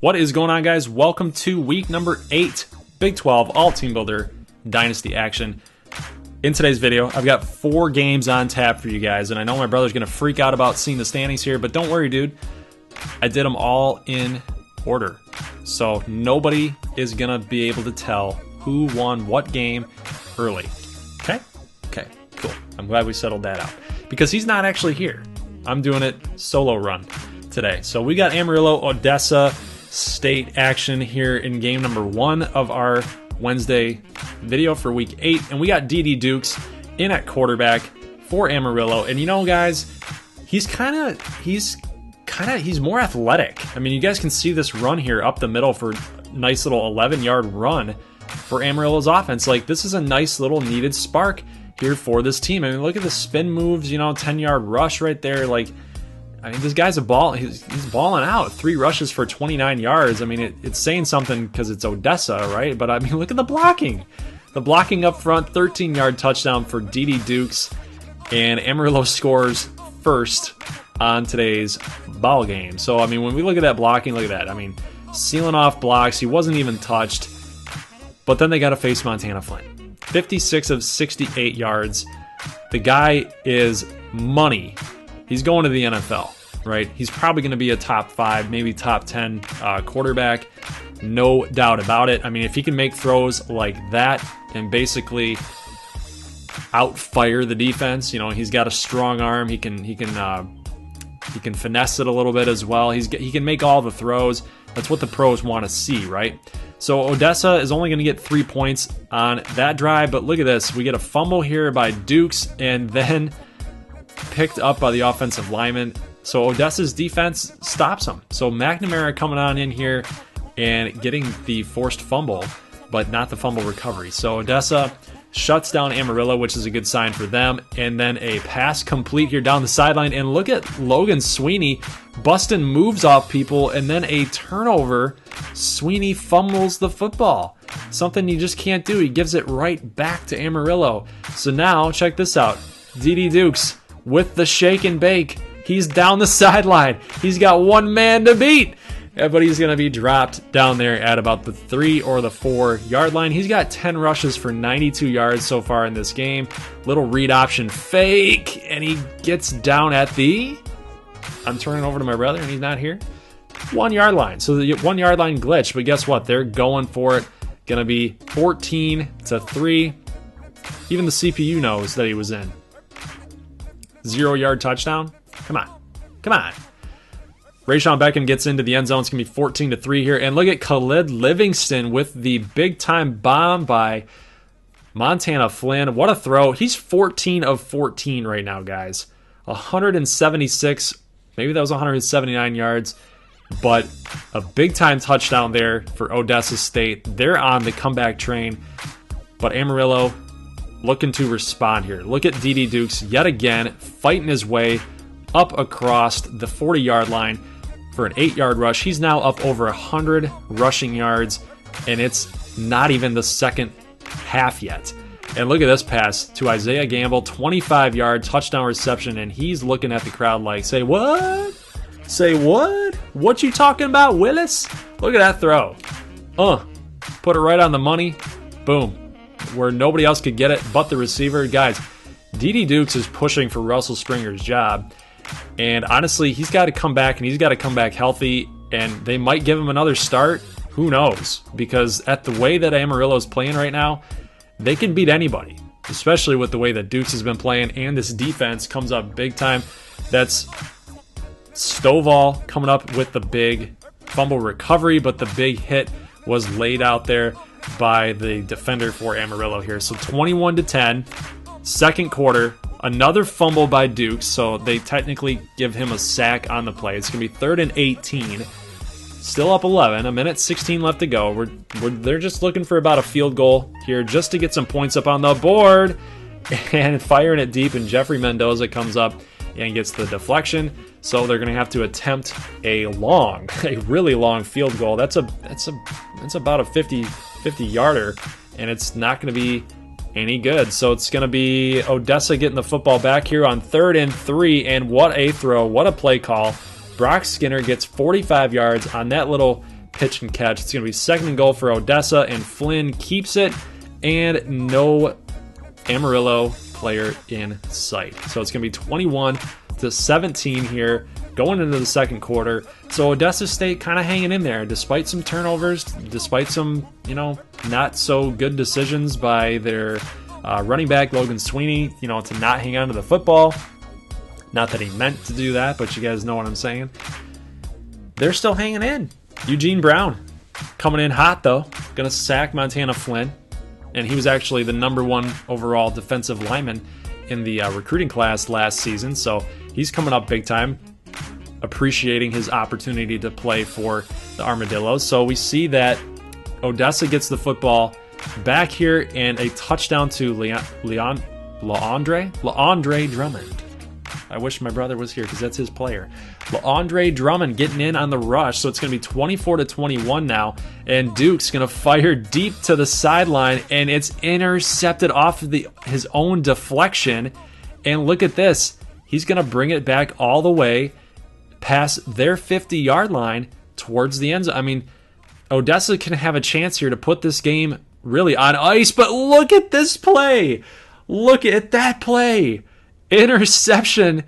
What is going on, guys? Welcome to week number 8, Big 12 All-Teambuilder Dynasty action. In today's video, I've got 4 games on tap for you guys, and I know my brother's going to freak out about seeing the standings here, but don't worry, dude. I did them all in order, so nobody is going to be able to tell who won what game early. Okay, cool. I'm glad we settled that out, because he's not actually here. I'm doing it solo run today. So we got Amarillo, Odessa State action here in game number 1 of our Wednesday video for week 8, and we got D.D. Dukes in at quarterback for Amarillo. And you know, guys, he's more athletic. I mean, you guys can see this run here up the middle for a nice little 11-yard run for Amarillo's offense. Like, this is a nice little needed spark here for this team. I mean, look at the spin moves, you know, 10-yard rush right there. Like, I mean, this guy's a ball. He's balling out. 3 rushes for 29 yards. I mean, it's saying something because it's Odessa, right? But I mean, look at the blocking. The blocking up front, 13-yard touchdown for D.D. Dukes, and Amarillo scores first on today's ball game. So I mean, when we look at that blocking, look at that. I mean, sealing off blocks. He wasn't even touched. But then they got to face Montana Flynn. 56 of 68 yards. The guy is money. He's going to the NFL, right? He's probably going to be a top 5, maybe top 10 quarterback. No doubt about it. I mean, if he can make throws like that and basically outfire the defense, you know, he's got a strong arm. He can finesse it a little bit as well. He can make all the throws. That's what the pros want to see, right? So Odessa is only going to get 3 points on that drive, but look at this. We get a fumble here by Dukes and then picked up by the offensive lineman. So Odessa's defense stops him. So McNamara coming on in here and getting the forced fumble, but not the fumble recovery. So Odessa shuts down Amarillo, which is a good sign for them. And then a pass complete here down the sideline. And look at Logan Sweeney busting moves off people, and then a turnover. Sweeney fumbles the football. Something you just can't do. He gives it right back to Amarillo. So now, check this out. D.D. Dukes with the shake and bake. He's down the sideline. He's got one man to beat. But he's going to be dropped down there at about the 3 or the 4 yard line. He's got 10 rushes for 92 yards so far in this game. Little read option fake, and he gets down at the... I'm turning over to my brother, and he's not here. 1 yard line. So the 1 yard line glitch, but guess what? They're going for it. Going to be 14-3. Even the CPU knows that he was in. 0-yard touchdown? Come on. Rayshawn Beckham gets into the end zone. It's going to be 14-3 here. And look at Khalid Livingston with the big-time bomb by Montana Flynn. What a throw. He's 14 of 14 right now, guys. 176, maybe that was 179 yards. But a big-time touchdown there for Odessa State. They're on the comeback train. But Amarillo looking to respond here. Look at D.D. Dukes yet again fighting his way up across the 40-yard line for an 8-yard rush. He's now up over 100 rushing yards, and it's not even the second half yet. And look at this pass to Isaiah Gamble, 25-yard touchdown reception, and he's looking at the crowd like, say what? Say what? What you talking about, Willis? Look at that throw. Put it right on the money. Boom. Where nobody else could get it but the receiver. Guys, D.D. Dukes is pushing for Russell Springer's job. And honestly, he's got to come back, and he's got to come back healthy. And they might give him another start. Who knows? Because at the way that Amarillo's playing right now, they can beat anybody. Especially with the way that Dukes has been playing. And this defense comes up big time. That's Stovall coming up with the big fumble recovery. But the big hit was laid out there by the defender for Amarillo here. So 21-10, second quarter, another fumble by Dukes, so they technically give him a sack on the play. It's going to be 3rd and 18, still up 11, a minute 16 left to go. They're just looking for about a field goal here just to get some points up on the board, and firing it deep, and Jeffrey Mendoza comes up and gets the deflection. So they're going to have to attempt a really long field goal. That's about a 50-yarder, and it's not going to be any good. So it's going to be Odessa getting the football back here on 3rd and 3, and what a throw, what a play call. Brock Skinner gets 45 yards on that little pitch and catch. It's going to be 2nd and goal for Odessa, and Flynn keeps it, and no Amarillo player in sight. So it's going to be 21-17 here going into the 2nd quarter. So Odessa State kind of hanging in there despite some turnovers, despite some, not so good decisions by their running back Logan Sweeney, to not hang on to the football. Not that he meant to do that, but you guys know what I'm saying. They're still hanging in. Eugene Brown coming in hot, though. Going to sack Montana Flynn. And he was actually the #1 overall defensive lineman in the recruiting class last season. So he's coming up big time, appreciating his opportunity to play for the Armadillos. So we see that Odessa gets the football back here, and a touchdown to LaAndre Drummond. I wish my brother was here because that's his player. LaAndre Drummond getting in on the rush. So it's going to be 24-21 now. And Duke's going to fire deep to the sideline, and it's intercepted off of his own deflection. And look at this. He's going to bring it back all the way past their 50-yard line towards the end zone. I mean, Odessa can have a chance here to put this game really on ice, but look at this play. Look at that play. Interception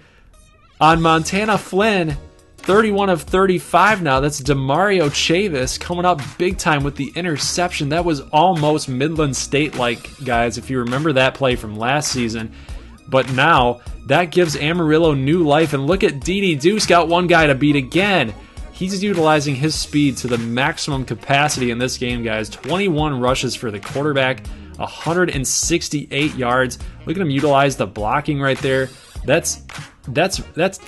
on Montana Flynn, 31 of 35 now. That's Demario Chavis coming up big time with the interception. That was almost Midland State-like, guys, if you remember that play from last season. But now that gives Amarillo new life. And look at D.D. Duke's got one guy to beat again. He's utilizing his speed to the maximum capacity in this game, guys. 21 rushes for the quarterback, 168 yards. Look at him utilize the blocking right there. That's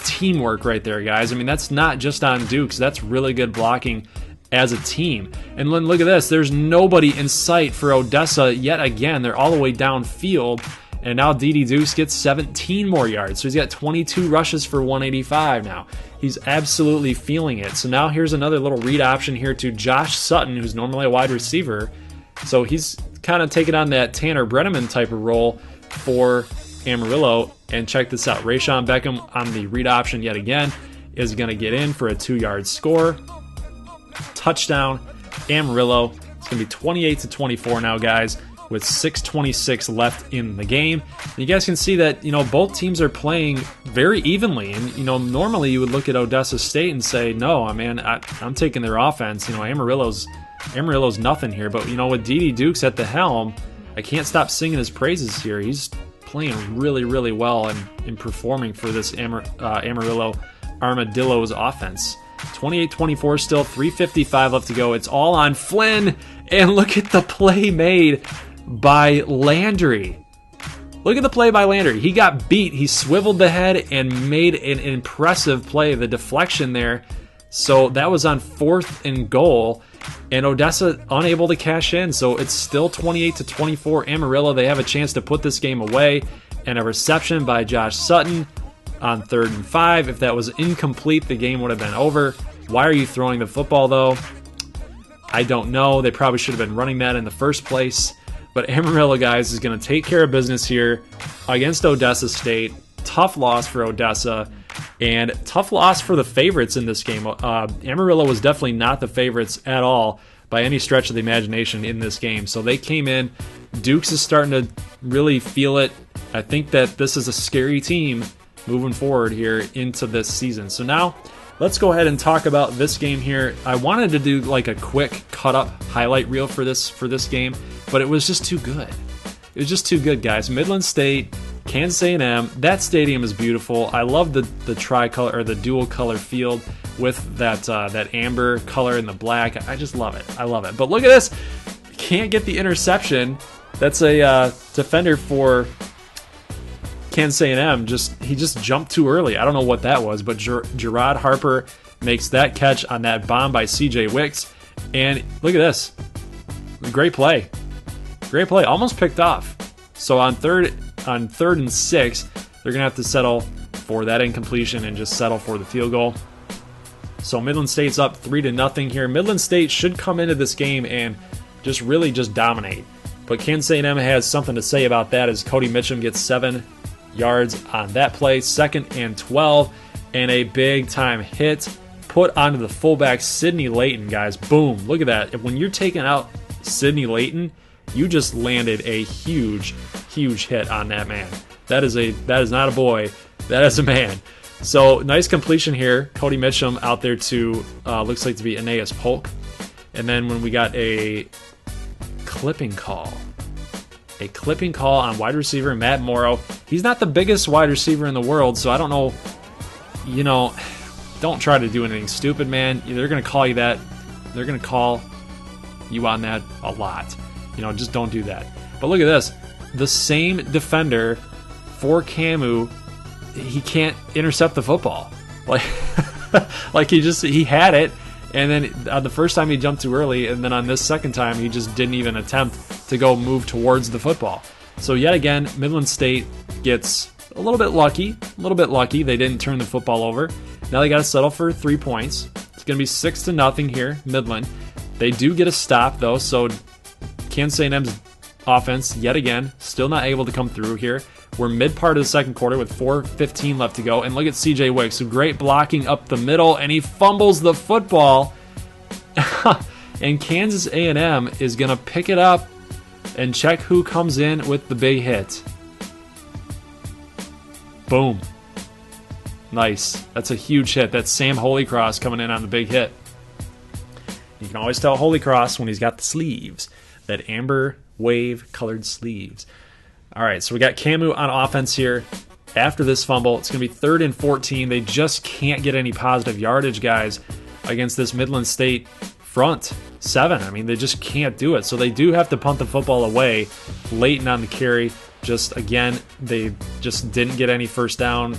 teamwork right there, guys. I mean, that's not just on Dukes. That's really good blocking as a team. And then look at this. There's nobody in sight for Odessa yet again. They're all the way downfield. And now D.D. Dukes gets 17 more yards. So he's got 22 rushes for 185 now. He's absolutely feeling it. So now here's another little read option here to Josh Sutton, who's normally a wide receiver. So he's kind of taking on that Tanner Brenneman type of role for Amarillo. And check this out. Rayshon Beckham on the read option yet again is going to get in for a 2-yard score. Touchdown, Amarillo. It's going to be 28-24 now, guys, with 6:26 left in the game. And you guys can see that, both teams are playing very evenly. And, normally you would look at Odessa State and say, no, man, I'm taking their offense. Amarillo's nothing here. But, with D.D. Dukes at the helm, I can't stop singing his praises here. He's playing really, really well and performing for this Amarillo Armadillos offense. 28-24 still, 3:55 left to go. It's all on Flynn. And look at the play made by Landry. Look at the play by Landry. He got beat. He swiveled the head and made an impressive play. The deflection there. So that was on 4th and goal. And Odessa unable to cash in. So it's still 28-24 Amarillo. They have a chance to put this game away. And a reception by Josh Sutton on 3rd and 5. If that was incomplete, the game would have been over. Why are you throwing the football, though? I don't know. They probably should have been running that in the first place. But Amarillo, guys, is going to take care of business here against Odessa State. Tough loss for Odessa. And tough loss for the favorites in this game. Amarillo was definitely not the favorites at all by any stretch of the imagination in this game. So they came in. Dukes is starting to really feel it. I think that this is a scary team moving forward here into this season. So now let's go ahead and talk about this game here. I wanted to do like a quick cut-up highlight reel for this game, but it was just too good. It was just too good, guys. Midland State, Kansas A&M. That stadium is beautiful. I love the tricolor or the dual color field with that amber color and the black. I just love it. I love it. But look at this. Can't get the interception. That's a defender for Kansas A&M. He just jumped too early. I don't know what that was, but Gerard Harper makes that catch on that bomb by C.J. Wicks. And look at this. Great play. Great play. Almost picked off. So on third and 6, they're going to have to settle for that incompletion and just settle for the field goal. So Midland State's up 3-0 here. Midland State should come into this game and really dominate. But Kansas A&M has something to say about that as Cody Mitchum gets 7 yards on that play. 2nd and 12, and a big-time hit put onto the fullback, Sidney Layton, guys. Boom. Look at that. When you're taking out Sidney Layton, you just landed a huge, huge hit on that man. That is not a boy. That is a man. So nice completion here. Cody Mitchum out there to looks like to be Aeneas Polk. And then when we got a clipping call on wide receiver Matt Morrow. He's not the biggest wide receiver in the world, so I don't know. Don't try to do anything stupid, man. They're going to call you that. They're going to call you on that a lot. Just don't do that. But look at this. The same defender for KAMU, he can't intercept the football. Like he had it, and then the first time he jumped too early, and then on this second time he just didn't even attempt to go move towards the football. So yet again, Midland State gets a little bit lucky. They didn't turn the football over. Now they got to settle for 3 points. It's going to be 6-0 here, Midland. They do get a stop though, so Kansas A&M's offense yet again still not able to come through here. We're mid part of the second quarter with 4:15 left to go, and look at CJ Wicks, so great blocking up the middle, and he fumbles the football. And Kansas A&M is going to pick it up and check who comes in with the big hit. Boom. Nice. That's a huge hit. That's Sam Holycross coming in on the big hit. You can always tell Holycross when he's got the sleeves, that amber wave colored sleeves. All right, so we got KAMU on offense here. After this fumble, it's going to be 3rd and 14. They just can't get any positive yardage, guys, against this Midland State front seven. I mean, they just can't do it. So they do have to punt the football away. Layton on the carry. Just, again, they just didn't get any first down.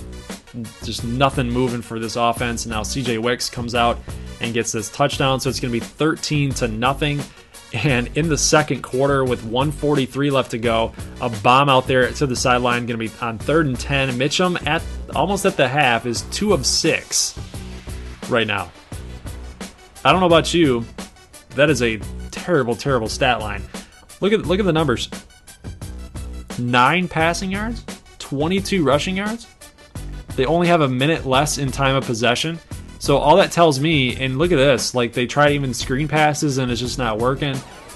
Just nothing moving for this offense. Now CJ Wicks comes out and gets this touchdown. So it's going to be 13-0. And in the second quarter, with 1:43 left to go, a bomb out there to the sideline, going to be on 3rd and 10. Mitchum, almost at the half, is 2 of 6 right now. I don't know about you, but that is a terrible, terrible stat line. Look at the numbers. 9 passing yards, 22 rushing yards. They only have a minute less in time of possession. So all that tells me, and look at this, like they try even screen passes and it's just not working.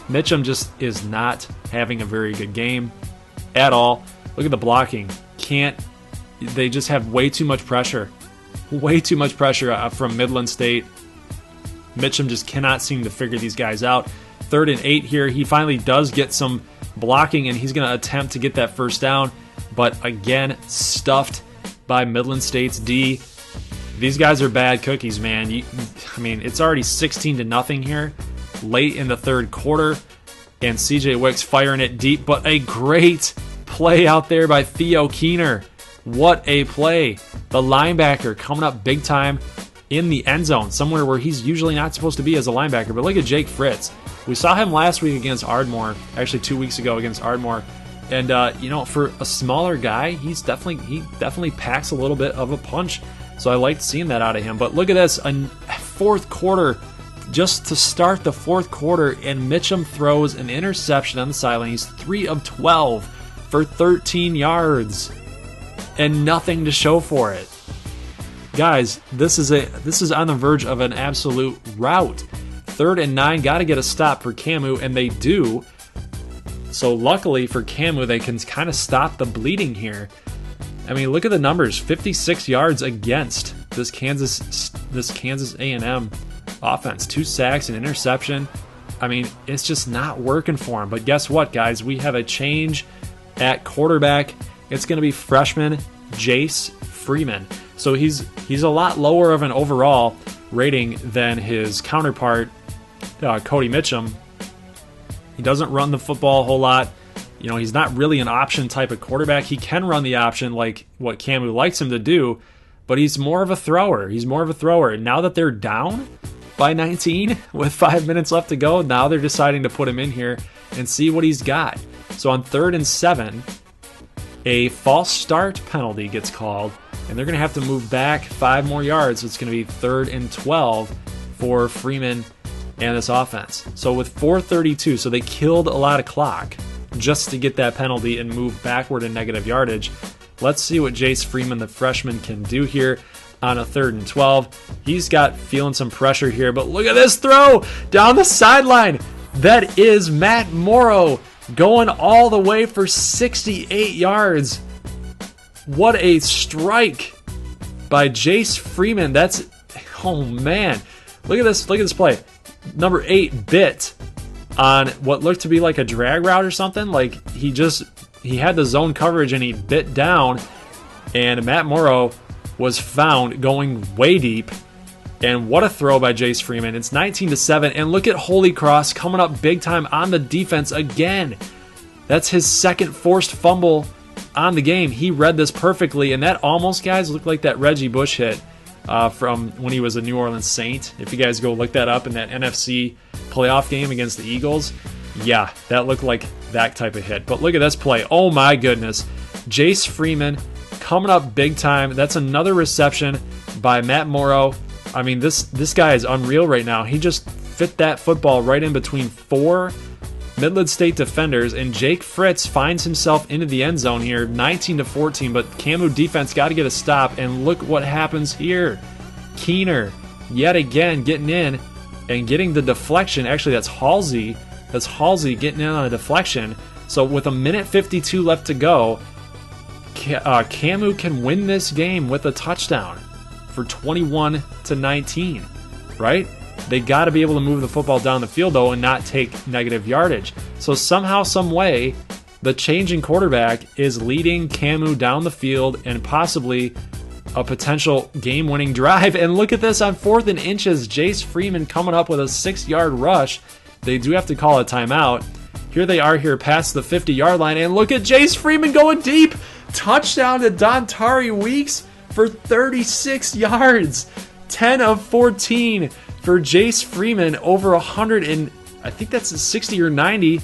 Mitchum just is not having a very good game at all. Look at the blocking. They just have way too much pressure. Way too much pressure from Midland State. Mitchum just cannot seem to figure these guys out. 3rd and 8 here. He finally does get some blocking and he's going to attempt to get that first down. But again, stuffed by Midland State's D. These guys are bad cookies, man. It's already 16-0 here, late in the third quarter, and CJ Wicks firing it deep, but a great play out there by Theo Keener. What a play. The linebacker coming up big time in the end zone, somewhere where he's usually not supposed to be as a linebacker. But look at Jake Fritz. We saw him last week against Ardmore, actually 2 weeks ago against Ardmore. And, for a smaller guy, he definitely packs a little bit of a punch. So I liked seeing that out of him. But look at this, a fourth quarter, just to start the fourth quarter, and Mitchum throws an interception on the sideline. He's 3 of 12 for 13 yards and nothing to show for it. Guys, this is on the verge of an absolute rout. 3rd and 9, got to get a stop for KAMU, and they do. So luckily for KAMU, they can kind of stop the bleeding here. I mean, look at the numbers: 56 yards against this Kansas A&M offense, 2 sacks, an interception. I mean, it's just not working for him. But guess what, guys? We have a change at quarterback. It's going to be freshman Jace Freeman. So he's a lot lower of an overall rating than his counterpart, Cody Mitchum. He doesn't run the football a whole lot. He's not really an option type of quarterback. He can run the option like what KAMU likes him to do, but he's more of a thrower. And now that they're down by 19 with 5 minutes left to go, now they're deciding to put him in here and see what he's got. So on 3rd and 7, a false start penalty gets called, and they're going to have to move back 5 more yards. So it's going to be 3rd and 12 for Freeman and this offense. So with 4:32, so they killed a lot of clock just to get that penalty and move backward in negative yardage. Let's see what Jace Freeman, the freshman, can do here. on a 3rd and 12. He's got feeling some pressure here, but look at this throw down the sideline. That is Matt Morrow going all the way for 68 yards. What a strike by Jace Freeman. That's, oh man. Look at this play. Number 8 bit on what looked to be like a drag route or something. Like he had the zone coverage and he bit down, and Matt Morrow was found going way deep. And what a throw by Jace Freeman. It's 19-7, and look at Holy Cross coming up big time on the defense again. That's his 2nd forced fumble on the game. He read this perfectly, and that almost, guys, looked like that Reggie Bush hit from when he was a New Orleans Saint. If you guys go look that up in that NFC playoff game against the Eagles, yeah, that looked like that type of hit. But look at this play. Oh my goodness. Jace Freeman coming up big time. That's another reception by Matt Morrow. I mean, this guy is unreal right now. He just fit that football right in between 4 Midland State defenders, and Jake Fritz finds himself into the end zone here, 19-14, but KAMU defense got to get a stop, and look what happens here. Keener, yet again, getting in and getting the deflection. Actually, that's Halsey. That's Halsey getting in on a deflection. So with 1:52 left to go, KAMU can win this game with a touchdown for 21-19, right? They got to be able to move the football down the field, though, and not take negative yardage. So somehow, some way, the changing quarterback is leading KAMU down the field and possibly a potential game-winning drive. And look at this on 4th and inches. Jace Freeman coming up with a 6-yard rush. They do have to call a timeout. Here they are here past the 50-yard line, and look at Jace Freeman going deep. Touchdown to Dontari Weeks for 36 yards. 10 of 14 for Jace Freeman, over 100 and I think that's a 60 or 90.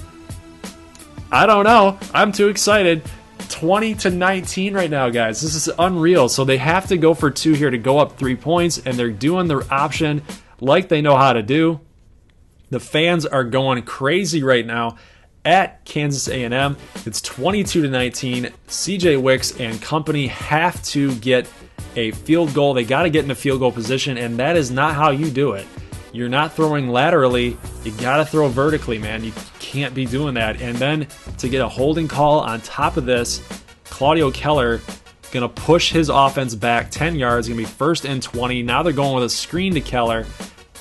I don't know. I'm too excited. 20-19 right now, guys. This is unreal. So they have to go for 2 here to go up 3 points, and they're doing their option like they know how to do. The fans are going crazy right now at Kansas A&M. It's 22-19. CJ Wicks and company have to get a field goal. They got to get in a field goal position, and that is not how you do it. You're not throwing laterally. You got to throw vertically, man. You can't be doing that. And then to get a holding call on top of this, Claudio Keller going to push his offense back 10 yards. Going to be 1st and 20. Now they're going with a screen to Keller,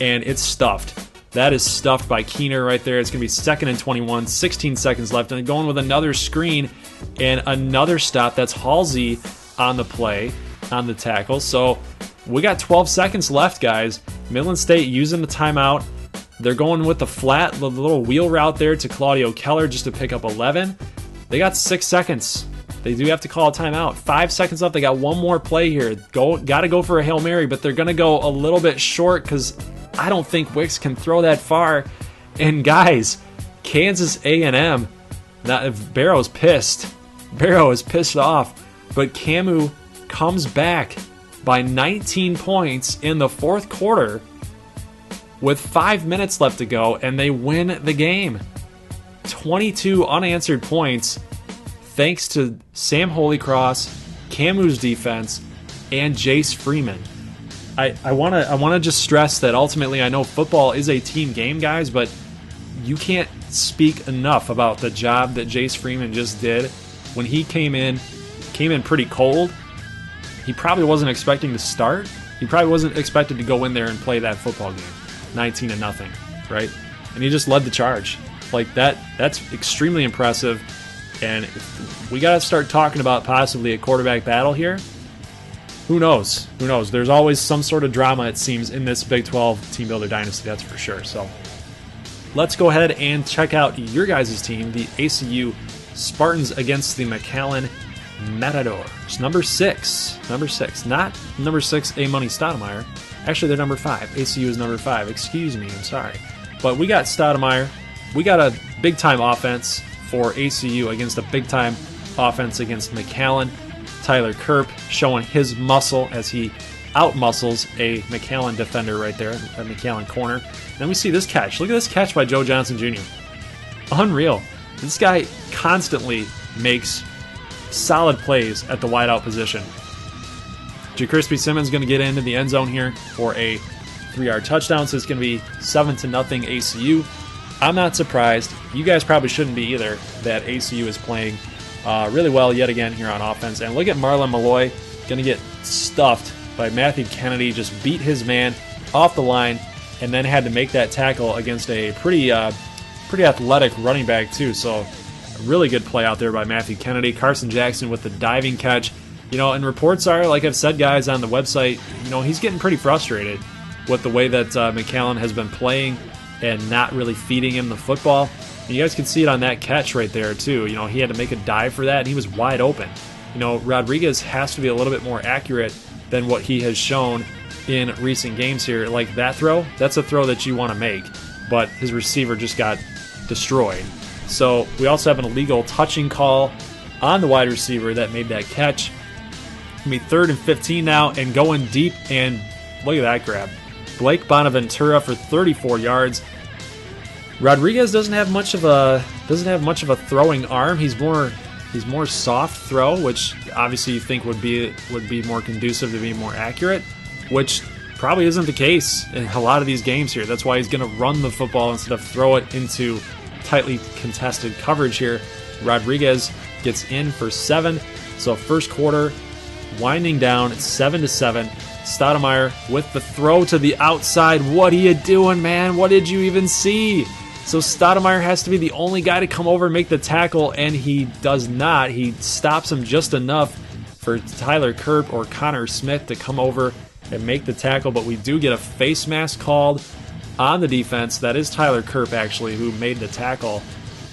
and it's stuffed. That is stuffed by Keener right there. It's going to be 2nd and 21, 16 seconds left. And they're going with another screen and another stop. That's Halsey on the play, on the tackle. So we got 12 seconds left, guys. Midland State using the timeout. They're going with the flat, the little wheel route there to Claudio Keller just to pick up 11. They got 6 seconds. They do have to call a timeout. 5 seconds left. They got one more play here. Got to go for a Hail Mary, but they're going to go a little bit short because I don't think Wicks can throw that far. And guys, Kansas A&M, Barrow's pissed. Barrow is pissed off. But KAMU comes back by 19 points in the 4th quarter with 5 minutes left to go, and they win the game. 22 unanswered points thanks to Sam Holycross, KAMU's defense, and Jace Freeman. I want to just stress that ultimately I know football is a team game, guys, but you can't speak enough about the job that Jace Freeman just did. When he came in pretty cold. He probably wasn't expecting to start. He probably wasn't expected to go in there and play that football game, 19-0, right? And he just led the charge. Like that's extremely impressive. And we got to start talking about possibly a quarterback battle here. Who knows? Who knows? There's always some sort of drama, it seems, in this Big 12 Team Builder Dynasty, that's for sure. So let's go ahead and check out your guys' team, the ACU Spartans against the McAllen Matadors. Number 6. Not number 6, A. Money Stoudemire. Actually, they're number 5. ACU is number 5. Excuse me, I'm sorry. But we got Stoudemire. We got a big-time offense for ACU against a big-time offense against McAllen. Tyler Kerp showing his muscle as he out-muscles a McAllen defender right there, a McAllen corner. Then we see this catch. Look at this catch by Joe Johnson Jr. Unreal. This guy constantly makes solid plays at the wideout position. Crispy Simmons going to get into the end zone here for a 3-yard touchdown, so it's going to be 7-0 ACU. I'm not surprised. You guys probably shouldn't be either that ACU is playing really well yet again here on offense. And look at Marlon Malloy going to get stuffed by Matthew Kennedy, just beat his man off the line, and then had to make that tackle against a pretty athletic running back too. So a really good play out there by Matthew Kennedy. Carson Jackson with the diving catch. And reports are, like I've said, guys, on the website, he's getting pretty frustrated with the way that McAllen has been playing and not really feeding him the football. And you guys can see it on that catch right there too. He had to make a dive for that, and he was wide open. Rodriguez has to be a little bit more accurate than what he has shown in recent games here. Like that throw, that's a throw that you want to make, but his receiver just got destroyed. So we also have an illegal touching call on the wide receiver that made that catch. It'll be 3rd and 15 now, and going deep, and look at that grab. Blake Bonaventura for 34 yards. Rodriguez doesn't have much of a throwing arm. He's more soft throw, which obviously you think would be more conducive to being more accurate, which probably isn't the case in a lot of these games here. That's why he's going to run the football instead of throw it into tightly contested coverage here. Rodriguez gets in for 7. So first quarter winding down 7-7. Stoudemire with the throw to the outside. What are you doing, man? What did you even see? So Stoudemire has to be the only guy to come over and make the tackle, and he does not. He stops him just enough for Tyler Kerp or Connor Smith to come over and make the tackle, but we do get a face mask called on the defense. That is Tyler Kerp, actually, who made the tackle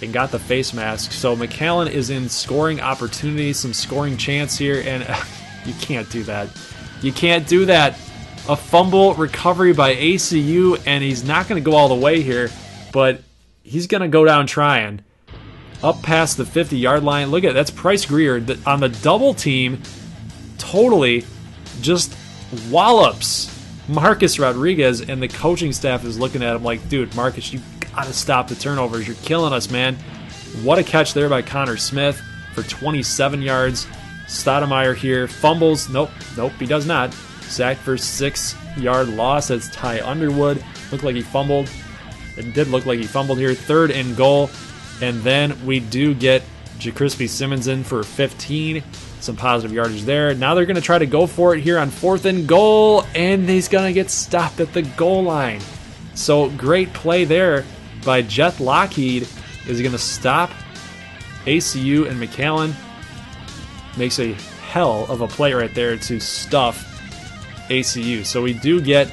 and got the face mask. So McAllen is in scoring opportunity, some scoring chance here, and you can't do that. You can't do that. A fumble recovery by ACU, and he's not going to go all the way here, but he's going to go down trying. Up past the 50-yard line. Look at that's Price Greer on the double team. Totally just wallops Marcus Rodriguez, and the coaching staff is looking at him like, dude, Marcus, you got to stop the turnovers. You're killing us, man. What a catch there by Connor Smith for 27 yards. Stoudemire here fumbles. Nope, he does not. Sacked for 6-yard loss. That's Ty Underwood. Looked like he fumbled. It did look like he fumbled here. 3rd and goal. And then we do get Crispy Simmons in for 15. Some positive yardage there. Now they're going to try to go for it here on 4th and goal. And he's going to get stopped at the goal line. So great play there by Jet Lockheed. Is going to stop ACU, and McAllen makes a hell of a play right there to stuff ACU. So we do get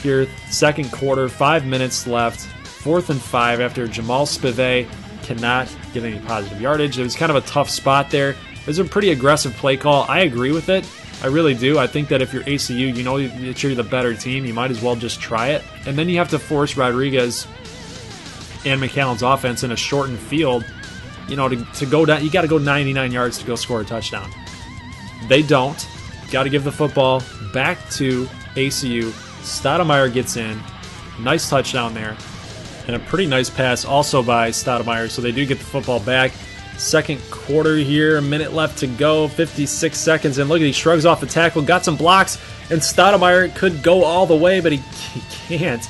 here second quarter, 5 minutes left, 4th and 5 after Jamal Spivey cannot get any positive yardage. It was kind of a tough spot there. It was a pretty aggressive play call. I agree with it. I really do. I think that if you're ACU, you know that you're the better team. You might as well just try it. And then you have to force Rodriguez and McAllen's offense in a shortened field, to go down. You got to go 99 yards to go score a touchdown. They don't. Got to give the football back to ACU. Stoudemire gets in. Nice touchdown there. And a pretty nice pass also by Stoudemire. So they do get the football back. Second quarter here, a minute left to go, 56 seconds. And look at, he shrugs off the tackle, got some blocks, and Stoudemire could go all the way, but he can't.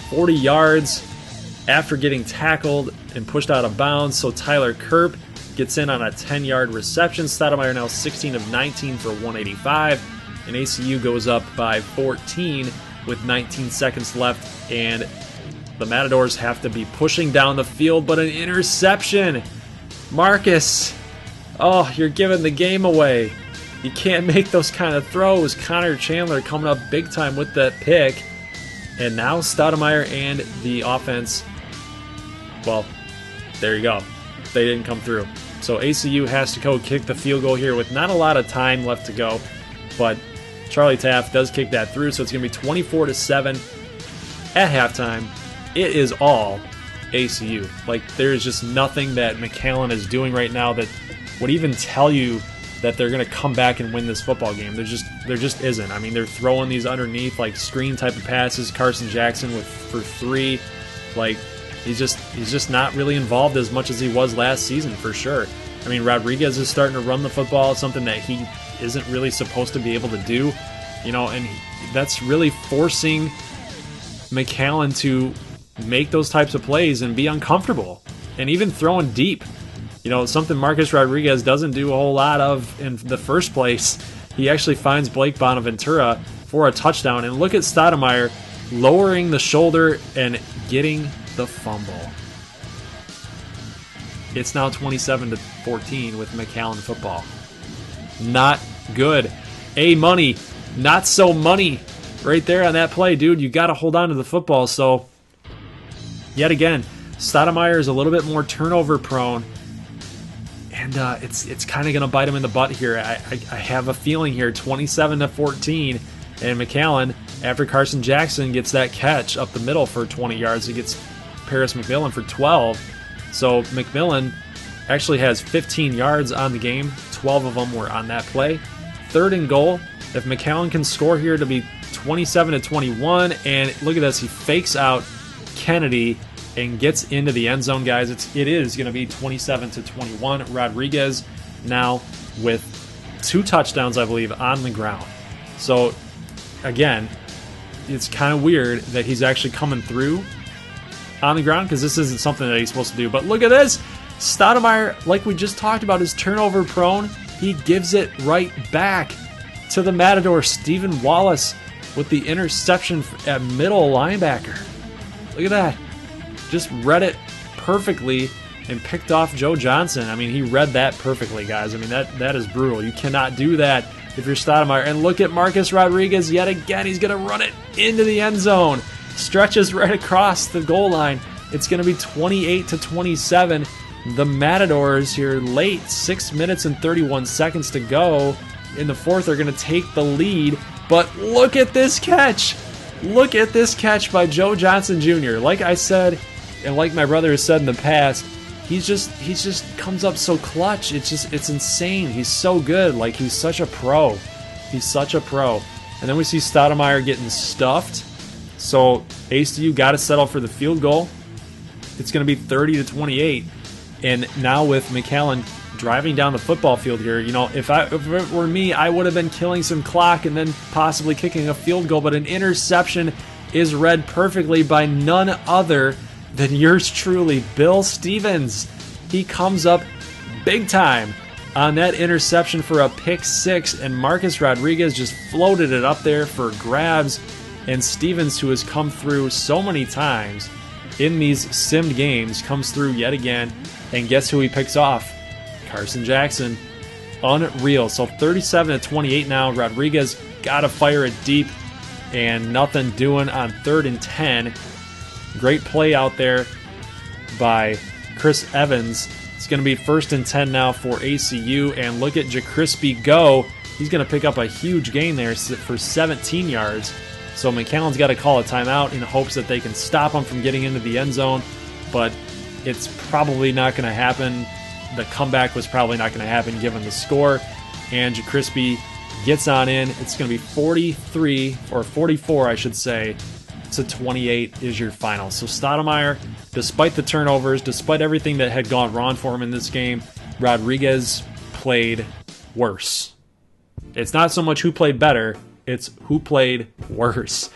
40 yards after getting tackled and pushed out of bounds. So Tyler Kerp gets in on a 10-yard reception. Stoudemire now 16 of 19 for 185. And ACU goes up by 14 with 19 seconds left. And the Matadors have to be pushing down the field, but an interception. Marcus, you're giving the game away. You can't make those kind of throws. Connor Chandler coming up big time with that pick. And now Stoudemire and the offense, well, there you go. They didn't come through. So ACU has to go kick the field goal here with not a lot of time left to go. But Charlie Taft does kick that through, so it's going to be 24-7 at halftime. It is all ACU. Like, there's just nothing that McAllen is doing right now that would even tell you that they're going to come back and win this football game. There just isn't. I mean, they're throwing these underneath, like, screen type of passes. Carson Jackson for 3. Like, he's just not really involved as much as he was last season, for sure. I mean, Rodriguez is starting to run the football, something that he isn't really supposed to be able to do, and that's really forcing McAllen to make those types of plays and be uncomfortable, and even throwing deep. Something Marcus Rodriguez doesn't do a whole lot of in the first place. He actually finds Blake Bonaventura for a touchdown, and look at Stoudemire lowering the shoulder and getting the fumble. It's now 27-14 with McAllen football. Not good. Money, not so money right there on that play, dude. You got to hold on to the football. So, yet again, Stoudemire is a little bit more turnover prone, and it's kind of going to bite him in the butt here. I have a feeling here, 27-14, and McAllen, after Carson Jackson gets that catch up the middle for 20 yards, he gets Paris McMillan for 12. So McMillan actually has 15 yards on the game. 12 of them were on that play. 3rd and goal. If McAllen can score here, to be 27-21. And look at this. He fakes out Kennedy and gets into the end zone, guys. It is going to be 27-21. Rodriguez now with 2 touchdowns, I believe, on the ground. So, again, it's kind of weird that he's actually coming through on the ground, because this isn't something that he's supposed to do. But look at this. Stoudemire, like we just talked about, is turnover prone. He gives it right back to the Matador, Stephen Wallace, with the interception at middle linebacker. Look at that. Just read it perfectly and picked off Joe Johnson. I mean, he read that perfectly, guys. I mean, that is brutal. You cannot do that if you're Stoudemire. And look at Marcus Rodriguez yet again. He's going to run it into the end zone. Stretches right across the goal line. It's going to be 28-27. The Matadors here late, 6 minutes and 31 seconds to go in the fourth, are going to take the lead. But look at this catch. Look at this catch by Joe Johnson Jr. Like I said, and like my brother has said in the past, he's just comes up so clutch. It's insane. He's so good. Like, he's such a pro. He's such a pro. And then we see Stoudemire getting stuffed. So ACU got to settle for the field goal. It's going to be 30-28. And now with McAllen driving down the football field here, if it were me, I would have been killing some clock and then possibly kicking a field goal. But an interception is read perfectly by none other than yours truly, Bill Stevens. He comes up big time on that interception for a pick 6, and Marcus Rodriguez just floated it up there for grabs. And Stevens, who has come through so many times in these simmed games, comes through yet again. And guess who he picks off? Carson Jackson. Unreal. So 37-28 now. Rodriguez got to fire it deep, and nothing doing on 3rd and 10. Great play out there by Chris Evans. It's going to be 1st and 10 now for ACU. And look at JaCrispy go. He's going to pick up a huge gain there for 17 yards. So McAllen's got to call a timeout in hopes that they can stop him from getting into the end zone. But it's probably not going to happen. The comeback was probably not going to happen given the score. And JaCrispy gets on in. It's going to be 44, I should say, to 28 is your final. So Stoudemire, despite the turnovers, despite everything that had gone wrong for him in this game, Rodriguez played worse. It's not so much who played better, it's who played worse.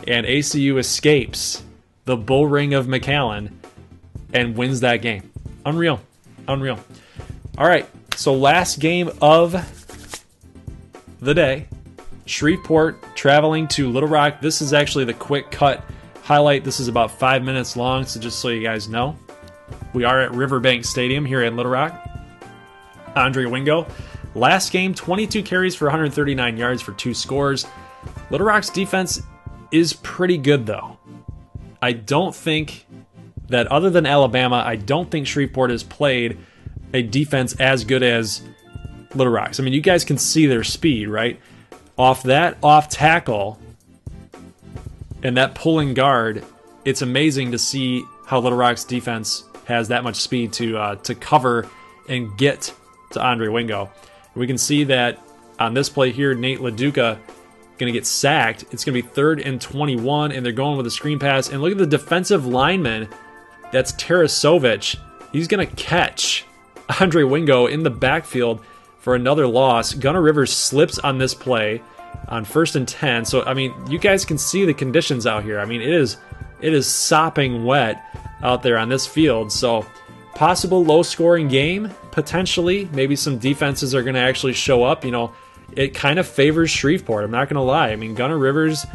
And ACU escapes the bull ring of McAllen and wins that game. Unreal. Unreal. All right, so last game of the day. Shreveport traveling to Little Rock. This is actually the quick cut highlight. This is about 5 minutes long, so just so you guys know. We are at Riverbank Stadium here in Little Rock. Andre Wingo. Last game, 22 carries for 139 yards for 2 scores. Little Rock's defense is pretty good, though. I don't think that, other than Alabama, I don't think Shreveport has played a defense as good as Little Rock's. I mean, you guys can see their speed, right? Off tackle and that pulling guard, it's amazing to see how Little Rock's defense has that much speed to cover and get to Andre Wingo. We can see that on this play here, Nate LaDuca going to get sacked. It's going to be 3rd and 21, and they're going with a screen pass. And look at the defensive lineman. That's Tarasovich. He's going to catch Andre Wingo in the backfield for another loss. Gunnar Rivers slips on this play on 1st and 10. So, I mean, you guys can see the conditions out here. I mean, it is sopping wet out there on this field. So, possible low-scoring game, potentially. Maybe some defenses are going to actually show up. You know, it kind of favors Shreveport. I'm not going to lie. I mean, Gunnar Rivers,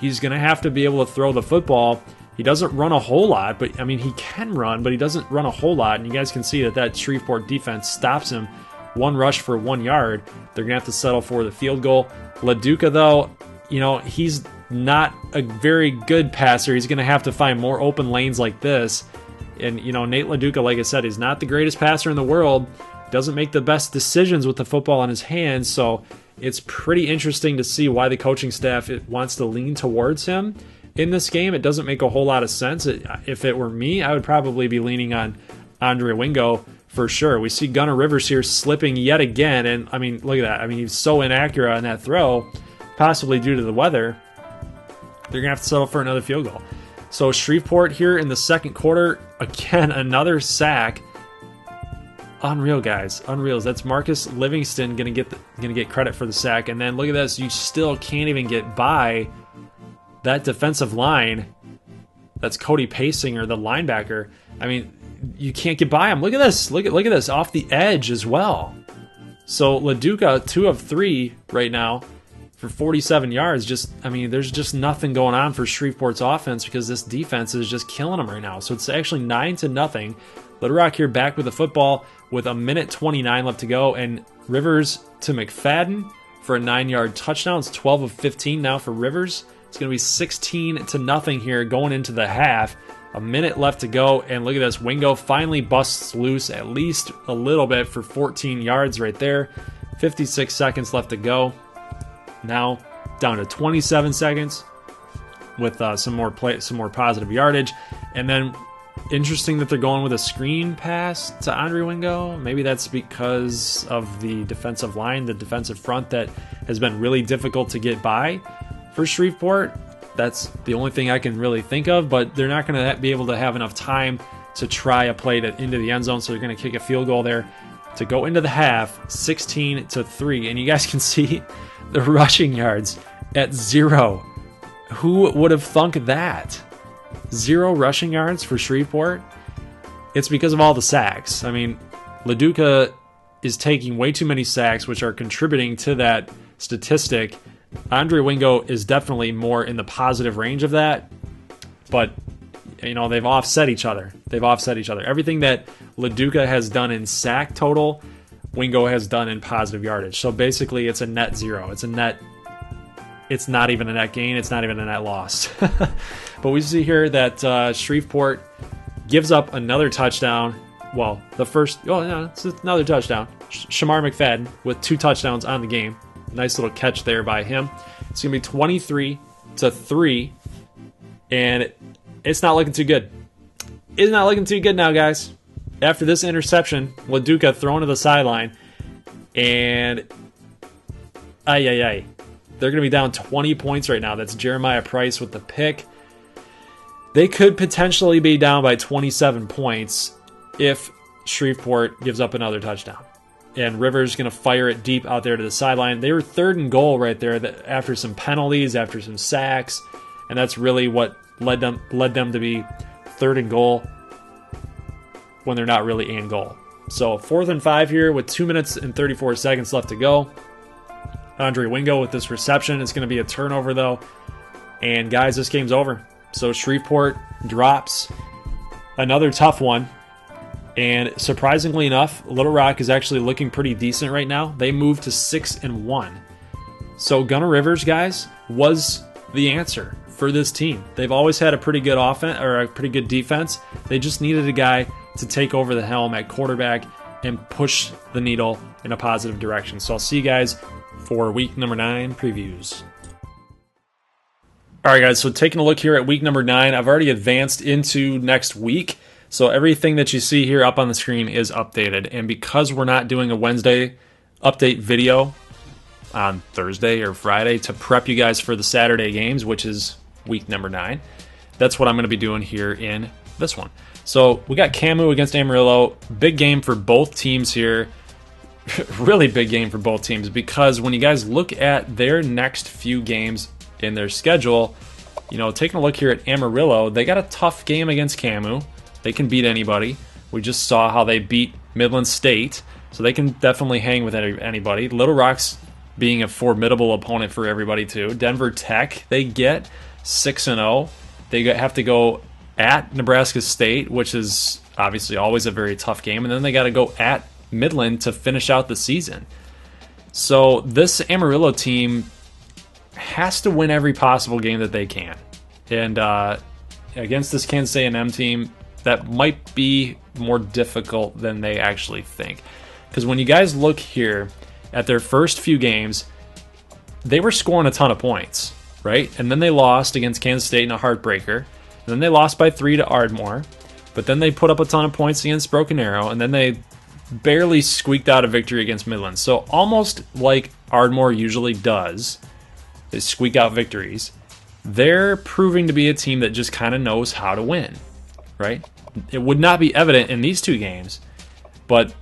he's going to have to be able to throw the football. He doesn't run a whole lot, but, I mean, he can run, but he doesn't run a whole lot. And you guys can see that Shreveport defense stops him. 1 rush for 1 yard. They're going to have to settle for the field goal. LaDuca, though, you know, he's not a very good passer. He's going to have to find more open lanes like this. And, you know, Nate LaDuca, like I said, he's not the greatest passer in the world. Doesn't make the best decisions with the football in his hands. So it's pretty interesting to see why the coaching staff wants to lean towards him in this game. It doesn't make a whole lot of sense. If it were me, I would probably be leaning on Andre Wingo for sure. We see Gunnar Rivers here slipping yet again. And, I mean, look at that. I mean, he's so inaccurate on that throw, possibly due to the weather. They're going to have to settle for another field goal. So Shreveport here in the second quarter, again, another sack. Unreal, guys. Unreal. That's Marcus Livingston going to get credit for the sack. And then look at this. You still can't even get by that defensive line. That's Cody Pasinger, the linebacker. I mean, you can't get by him. Look at this. Look at this. Off the edge as well. So LaDuca, 2 of 3 right now for 47 yards. Just, I mean, there's just nothing going on for Shreveport's offense because this defense is just killing them right now. So it's actually 9-0. Little Rock here back with the football with 1:29 left to go. And Rivers to McFadden for a 9-yard touchdown. It's 12 of 15 now for Rivers. It's going to be 16-0 here going into the half. A minute left to go, and look at this. Wingo finally busts loose at least a little bit for 14 yards right there. 56 seconds left to go. Now down to 27 seconds with some more positive yardage. And then interesting that they're going with a screen pass to Andre Wingo. Maybe that's because of the defensive line, the defensive front that has been really difficult to get by for Shreveport. That's the only thing I can really think of, but they're not going to be able to have enough time to try a play into the end zone, so they're going to kick a field goal there to go into the half, 16-3. And you guys can see the rushing yards at 0. Who would have thunk that? 0 rushing yards for Shreveport? It's because of all the sacks. I mean, LaDuca is taking way too many sacks, which are contributing to that statistic. Andre Wingo is definitely more in the positive range of that, but, you know, they've offset each other. Everything that LaDuca has done in sack total, Wingo has done in positive yardage. So basically, it's a net 0. It's not even a net gain. It's not even a net loss. But we see here that Shreveport gives up another touchdown. Well, it's another touchdown. Shamar McFadden with 2 touchdowns on the game. Nice little catch there by him. It's going to be 23-3, and it's not looking too good. It's not looking too good now, guys. After this interception, LaDuca thrown to the sideline, and they're going to be down 20 points right now. That's Jeremiah Price with the pick. They could potentially be down by 27 points if Shreveport gives up another touchdown. And Rivers going to fire it deep out there to the sideline. They were 3rd and goal right there after some penalties, after some sacks, and that's really what led them to be 3rd and goal when they're not really in goal. So 4th and 5 here with 2 minutes and 34 seconds left to go. Andre Wingo with this reception. It's going to be a turnover though. And guys, this game's over. So Shreveport drops another tough one. And surprisingly enough, Little Rock is actually looking pretty decent right now. They moved to 6-1. So Gunnar Rivers, guys, was the answer for this team. They've always had a pretty good offense or a pretty good defense. They just needed a guy to take over the helm at quarterback and push the needle in a positive direction. So I'll see you guys for week number 9 previews. All right, guys, so taking a look here at week number 9, I've already advanced into next week. So everything that you see here up on the screen is updated. And because we're not doing a Wednesday update video on Thursday or Friday to prep you guys for the Saturday games, which is week number 9, that's what I'm going to be doing here in this one. So we got KAMU against Amarillo. Big game for both teams here. really big game for both teams, because when you guys look at their next few games in their schedule, taking a look here at Amarillo, they got a tough game against KAMU. They can beat anybody. We just saw how they beat Midland State, so they can definitely hang with anybody. Little Rock's being a formidable opponent for everybody too. Denver Tech, they get 6-0. They have to go at Nebraska State, which is obviously always a very tough game, and then they got to go at Midland to finish out the season. So this Amarillo team has to win every possible game that they can, and against this Kansas A&M team, that might be more difficult than they actually think. Because when you guys look here at their first few games, they were scoring a ton of points, right? And then they lost against Kansas State in a heartbreaker. And then they lost by 3 to Ardmore. But then they put up a ton of points against Broken Arrow. And then they barely squeaked out a victory against Midland. So almost like Ardmore usually does, they squeak out victories. They're proving to be a team that just kind of knows how to win, right? It would not be evident in these two games, but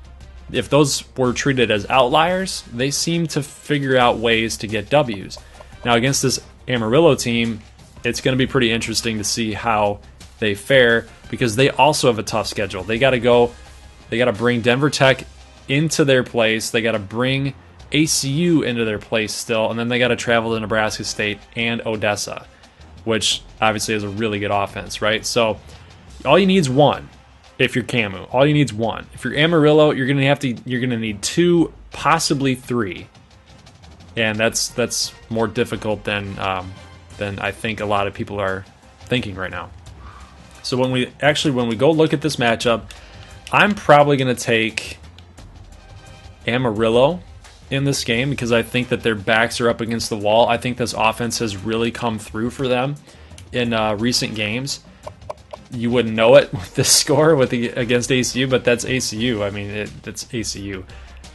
if those were treated as outliers, they seem to figure out ways to get W's. Now against this Amarillo team, it's going to be pretty interesting to see how they fare, because they also have a tough schedule. They got to bring Denver Tech into their place. They got to bring ACU into their place still, and then they got to travel to Nebraska State and Odessa, which obviously is a really good offense, right? So all you need is one. If you're KAMU, all you need is one. If you're Amarillo, you're gonna need 2, possibly 3, and that's more difficult than I think a lot of people are thinking right now. So when we go look at this matchup, I'm probably gonna take Amarillo in this game, because I think that their backs are up against the wall. I think this offense has really come through for them in recent games. You wouldn't know it with this score against ACU, but that's ACU. I mean, that's ACU.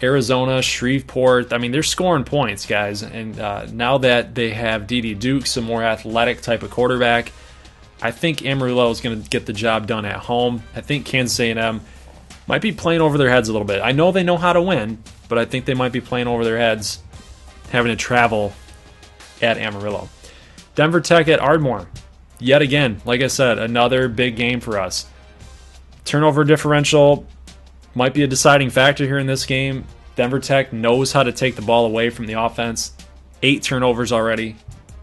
Arizona, Shreveport, I mean, they're scoring points, guys. And now that they have D.D. Dukes, a more athletic type of quarterback, I think Amarillo is going to get the job done at home. I think Kansas A&M might be playing over their heads a little bit. I know they know how to win, but I think they might be playing over their heads having to travel at Amarillo. Denver Tech at Ardmore. Yet again, like I said, another big game for us. Turnover differential might be a deciding factor here in this game. Denver Tech knows how to take the ball away from the offense. 8 turnovers already.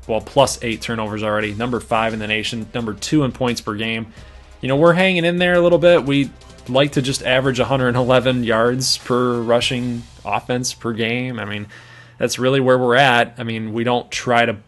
Well, plus 8 turnovers already. Number 5 in the nation. Number 2 in points per game. We're hanging in there a little bit. We like to just average 111 yards per rushing offense per game. I mean, that's really where we're at. I mean, we don't try to,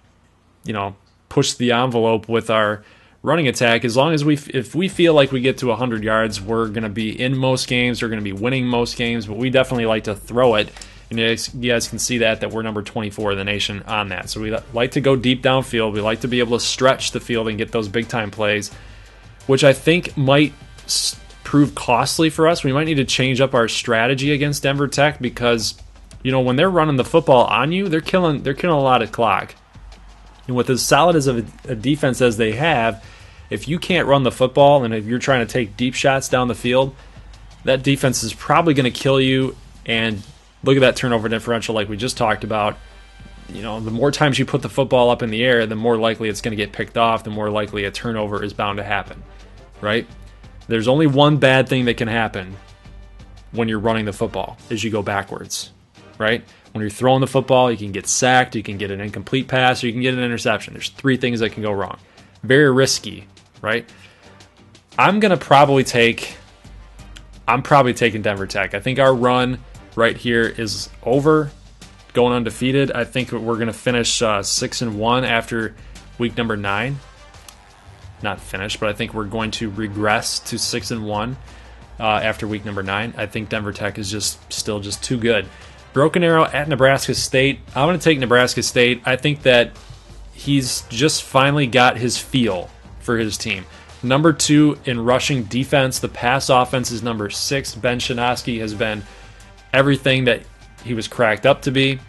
push the envelope with our running attack. As long as if we feel like we get to 100 yards, we're going to be in most games, we're going to be winning most games, but we definitely like to throw it, and you guys can see that we're number 24 in the nation on that. So we like to go deep downfield. We like to be able to stretch the field and get those big time plays, which I think might prove costly for us. We might need to change up our strategy against Denver Tech, because when they're running the football on you, they're killing a lot of clock. And with as solid as a defense as they have, if you can't run the football and if you're trying to take deep shots down the field, that defense is probably going to kill you. And look at that turnover differential like we just talked about. The more times you put the football up in the air, the more likely it's going to get picked off, the more likely a turnover is bound to happen, right? There's only one bad thing that can happen when you're running the football, is you go backwards, right? When you're throwing the football, you can get sacked, you can get an incomplete pass, or you can get an interception. There's 3 things that can go wrong. Very risky, right? I'm probably taking Denver Tech. I think our run right here is over, going undefeated. I think we're going to finish 6-1 after week number 9. Not finish, but I think we're going to regress to 6-1 after week number 9. I think Denver Tech is still too good. Broken Arrow at Nebraska State. I'm going to take Nebraska State. I think that he's just finally got his feel for his team. Number 2 in rushing defense. The pass offense is number 6. Ben Shinosky has been everything that he was cracked up to be.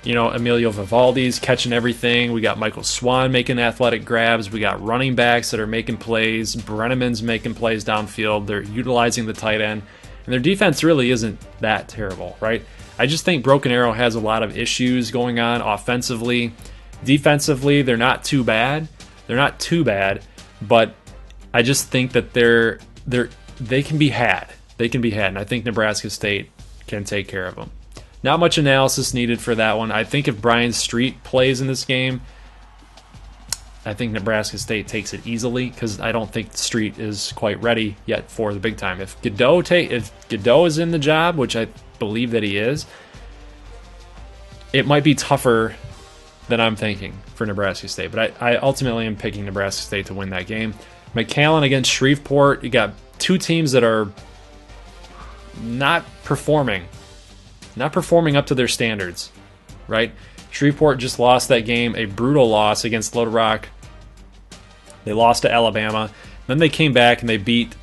Emilio Vivaldi's catching everything. We got Michael Swan making athletic grabs. We got running backs that are making plays. Brenneman's making plays downfield. They're utilizing the tight end. And their defense really isn't that terrible, right? I just think Broken Arrow has a lot of issues going on offensively. Defensively, they're not too bad. But I just think that they can be had. And I think Nebraska State can take care of them. Not much analysis needed for that one. I think if Brian Street plays in this game, I think Nebraska State takes it easily because I don't think Street is quite ready yet for the big time. If Godot is in the job, which I believe that he is, it might be tougher than I'm thinking for Nebraska State. But I ultimately am picking Nebraska State to win that game. McAllen against Shreveport. You got two teams that are not performing up to their standards, right? Shreveport just lost that game, a brutal loss against Little Rock. They lost to Alabama. Then they came back and they beat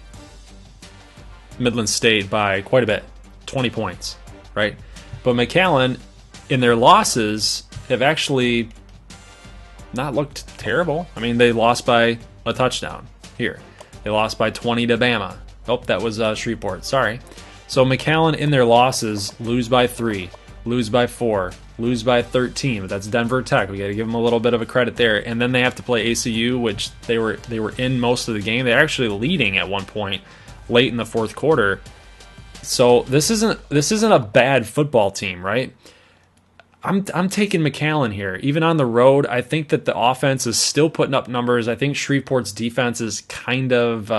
Midland State by quite a bit, 20 points, right? But McAllen, in their losses, have actually not looked terrible. I mean, they lost by a touchdown here. They lost by 20 to Bama. Oh, that was Shreveport. Sorry. So McAllen in their losses lose by 3, lose by 4, lose by 13. But that's Denver Tech. We got to give them a little bit of a credit there. And then they have to play ACU, which they were in most of the game. They're actually leading at one point late in the fourth quarter. So this isn't a bad football team, right? I'm taking McAllen here. Even on the road, I think that the offense is still putting up numbers. I think Shreveport's defense is kind of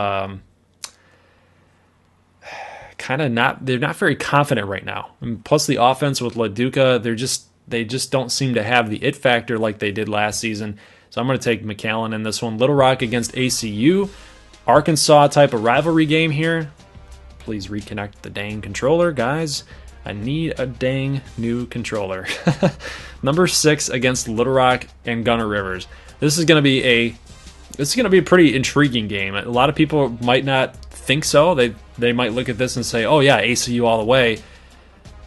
not. They're not very confident right now. And plus, the offense with LaDuca, they just don't seem to have the it factor like they did last season. So I'm going to take McAllen in this one. Little Rock against ACU, Arkansas type of rivalry game here. Please reconnect the dang controller, guys. I need a dang new controller. Number 6 against Little Rock and Gunner Rivers. This is going to be a pretty intriguing game. A lot of people might not think so. They might look at this and say, "Oh yeah, ACU all the way."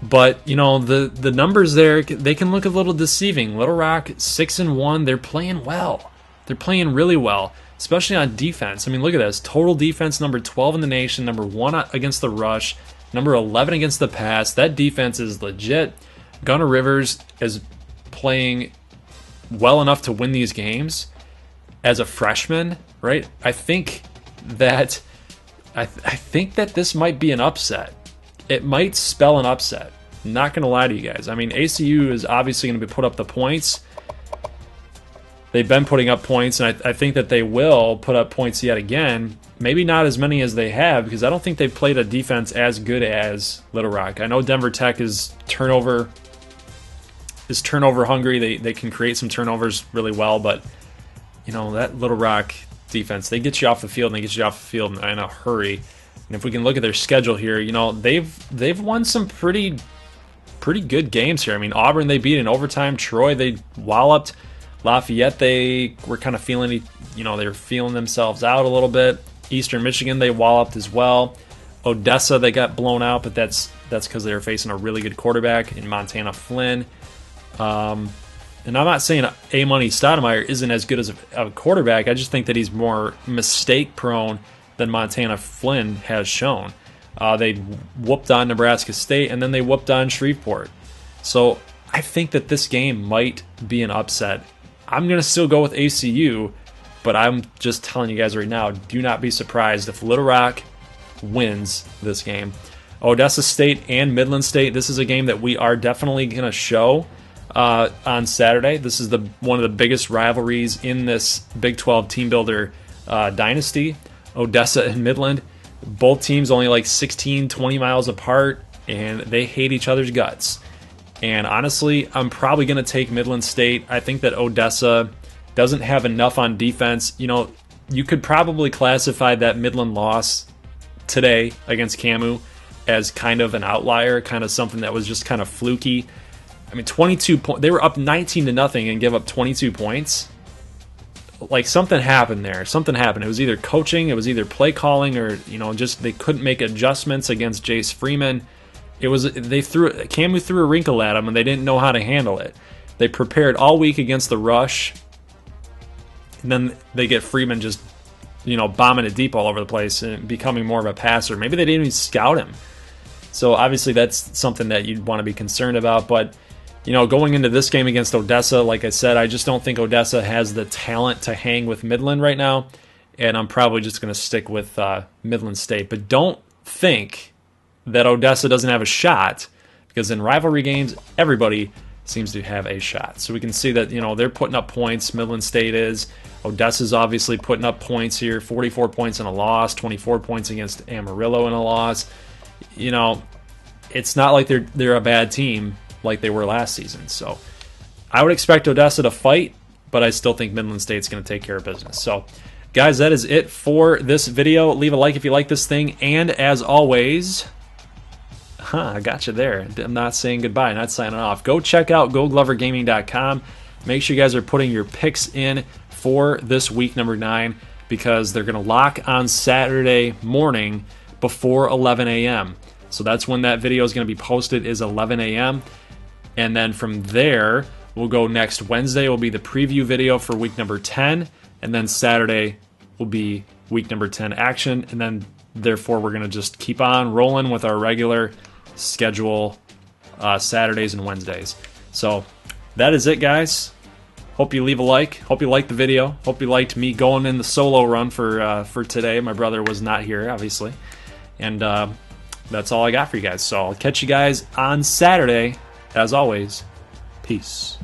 But you know, the numbers there, they can look a little deceiving. Little Rock 6-1. They're playing well. They're playing really well, especially on defense. I mean, look at this. Total defense number 12 in the nation, number 1 against the rush, number 11 against the pass. That defense is legit. Gunner Rivers is playing well enough to win these games as a freshman, right? I think that this might be an upset. It might spell an upset. I'm not going to lie to you guys. I mean, ACU is obviously going to put up the points. They've been putting up points, and I think that they will put up points yet again. Maybe not as many as they have, because I don't think they've played a defense as good as Little Rock. I know Denver Tech is turnover hungry. They can create some turnovers really well, but you know, that Little Rock defense, they get you off the field, and they get you off the field in a hurry. And if we can look at their schedule here, you know, they've won some pretty good games here. I mean, Auburn they beat in overtime. Troy they walloped. Lafayette they were kind of feeling, you know, they were feeling themselves out a little bit. Eastern Michigan they walloped as well. Odessa they got blown out, but that's because they were facing a really good quarterback in Montana Flynn. And I'm not saying A-Money Stoudemire isn't as good as a quarterback. I just think that he's more mistake prone than Montana Flynn has shown. They whooped on Nebraska State, and then they whooped on Shreveport. So I think that this game might be an upset. I'm going to still go with ACU, but I'm just telling you guys right now, do not be surprised if Little Rock wins this game. Odessa State and Midland State, this is a game that we are definitely going to show on Saturday. This is one of the biggest rivalries in this Big 12 Team Builder dynasty. Odessa and Midland, both teams only like 16, 20 miles apart, and they hate each other's guts. And honestly, I'm probably going to take Midland State. I think that Odessa doesn't have enough on defense. You know, you could probably classify that Midland loss today against KAMU as kind of an outlier, kind of something that was just kind of fluky. I mean, 22 points. They were up 19-0 and give up 22 points. Like, something happened there. Something happened. It was either coaching, it was either play calling, or, you know, just they couldn't make adjustments against Jace Freeman. KAMU threw a wrinkle at them, and they didn't know how to handle it. They prepared all week against the rush, and then they get Freeman just, you know, bombing it deep all over the place and becoming more of a passer. Maybe they didn't even scout him. So obviously that's something that you'd want to be concerned about. But, you know, going into this game against Odessa, like I said, I just don't think Odessa has the talent to hang with Midland right now. And I'm probably just going to stick with Midland State. But don't think that Odessa doesn't have a shot, because in rivalry games, everybody seems to have a shot. So we can see that, you know, they're putting up points. Midland State is. Odessa's obviously putting up points here. 44 points in a loss, 24 points against Amarillo in a loss. You know, it's not like they're a bad team like they were last season. So I would expect Odessa to fight, but I still think Midland State's going to take care of business. So, guys, that is it for this video. Leave a like if you like this thing. And as always, I got you there. I'm not saying goodbye, not signing off. Go check out GoGloverGaming.com. Make sure you guys are putting your picks in for this week number 9, because they're going to lock on Saturday morning before 11 a.m. So that's when that video is going to be posted, is 11 a.m. And then from there, we'll go next Wednesday will be the preview video for week number 10. And then Saturday will be week number 10 action. And then, therefore, we're going to just keep on rolling with our regular schedule Saturdays and Wednesdays. So that is it, guys. Hope you leave a like. Hope you liked the video. Hope you liked me going in the solo run for today. My brother was not here, obviously. And that's all I got for you guys. So I'll catch you guys on Saturday. As always, peace.